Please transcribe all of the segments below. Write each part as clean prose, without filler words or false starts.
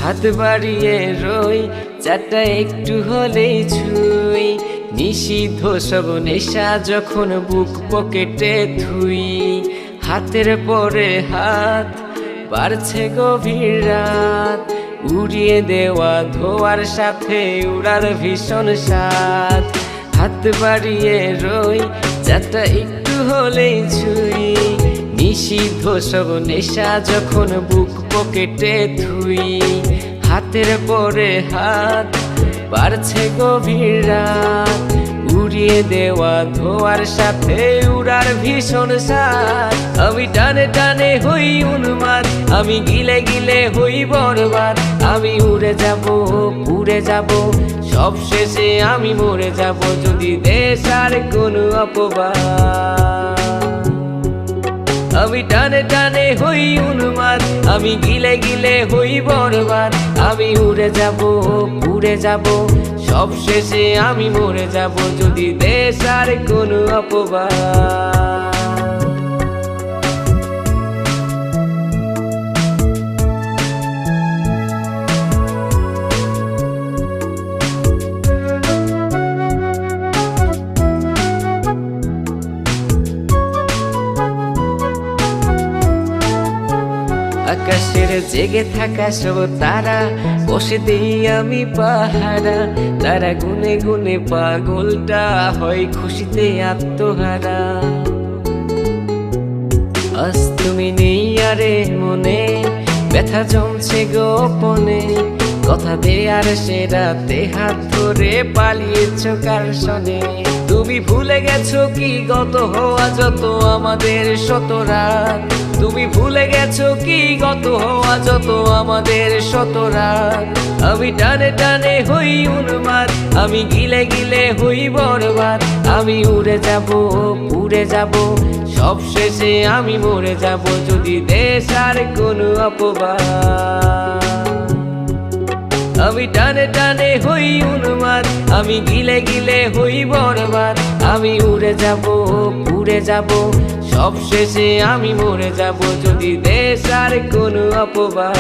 হাত বাড়িয়ে রই চারটা একটু হলেই ছুঁই, নিষিদ্ধ সব নেশা যখন বুক পকেটে থুই। হাতের পরে হাত বাড়ছে গভীর রাত, উড়িয়ে দেওয়া ধোয়ার সাথে উড়ার ভীষণ স্বাদ। হাত বাড়িয়ে রই চারটা একটু হলেই ছুঁই, নিষিদ্ধ সব নেশা যখন বুক পকেটে থুই। হাতের পরে হাত বাড়ছে গভীর রাত, উড়িয়ে দেওয়া ধোয়ার সাথে উড়ার ভীষণ স্বাদ। আমি টানে টানে হই উন্মাদ, আমি গিলে গিলে হই বরবাদ। আমি উড়ে যাব পুড়ে যাব, সব শেষে আমি মরে যাব যদি দেশ আর কোনো অপবাদ। আমি টানে টানে হই উন্মাদ, আমি গিলে গিলে হই বরবাদ। আমি উড়ে যাব পুড়ে যাব, সব শেষে আমি মরে যাব যদি দেশ আর কোনো অপবাদ। আকাশের জেগে থাকা সব তারা বসে দেই আমি পাহারা। তারা গুনে গুনে পাগলটা হয় খুশিতে আত্মহারা। আজ তুমি নেই আরে মনে, ব্যথা জমছে গোপনে। কথা দেয়ার সে রাতে হাত ধরে পালিয়েছ কার সনে। তুমি ভুলে গেছো কি গত হওয়া যত আমাদের শত রাত। তুমি ভুলে গেছো কি গত হওয়া যত আমাদের শত রাত। আমি টানে টানে হই উন্মাদ, আমি গিলে গিলে হই বরবাদ। আমি উড়ে যাব পুড়ে যাব, সব শেষে আমি মরে যাব যদি দেশ আর কোনো অপবাদ। আমি টানে টানে হই উন্মাদ, আমি গিলে গিলে হই বরবাদ। আমি উড়ে যাব পুড়ে যাব, সব শেষে আমি মরে যাব যদি দেশ আর কোনো অপবাদ।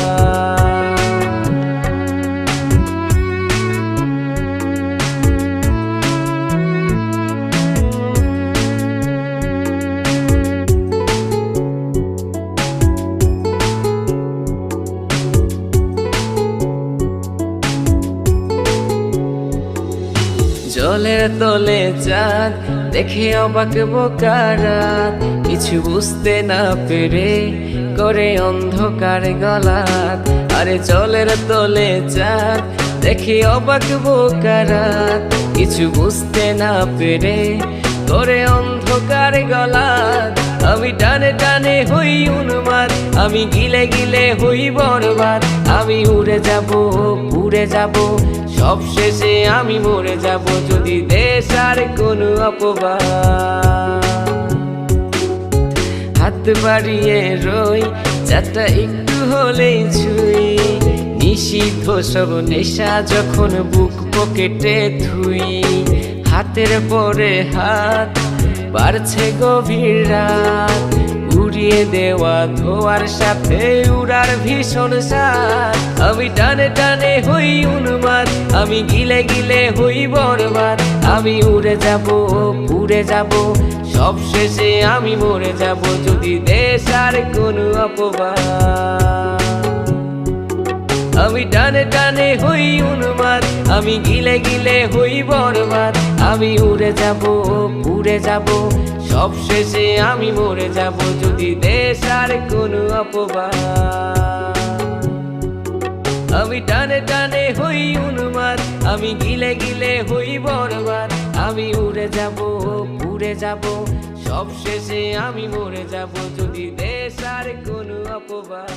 জলের তলে চাঁদ দেখে অবাক বোকা রাত, কিছু বুঝতে না পেরে করে অন্ধকার গলাত। আরে জলের তলে চাঁদ দেখে অবাক বোকা রাত, কিছু বুঝতে না পেরে করে অন্ধকার গলাত। আমি টানে টানে হই উন্মাদ, আমি গিলে গিলে হই বরবাদ। আমি উড়ে যাব পুড়ে যাব, সব শেষে আমি মরে যাব যদি দেশ আর কোনো অপবাদ। হাত বাড়িয়ে রই চারটা একটু হলেই ছুঁই, নিষিদ্ধ সব নেশা যখন বুক পকেটে থুই। হাতের পরে হাত বাড়ছে গভীর রাত, উড়িয়ে দেওয়া ধোয়ার সাথে উড়ার ভীষণ স্বাদ। আমি টানে টানে হই উন্মাদ, আমি গিলে গিলে হই বরবাদ। আমি উড়ে যাব পুড়ে যাব, সব শেষে আমি মরে যাব যদি দেশ আর কোনো অপবাদ। আমি টানে টানে হই উন্মাদ, আমি গিলে গিলে হই বরবাদ। আমি উড়ে যাব পুড়ে যাব, সব শেষে আমি মরে যাব যদি দেশ আর কোনো অপবাদ। আমি টানে টানে হই উন্মাদ, আমি গিলে গিলে হই বরবাদ। আমি উড়ে যাব পুড়ে যাব, সব শেষে আমি মরে যাব যদি দেশ আর কোনো অপবাদ।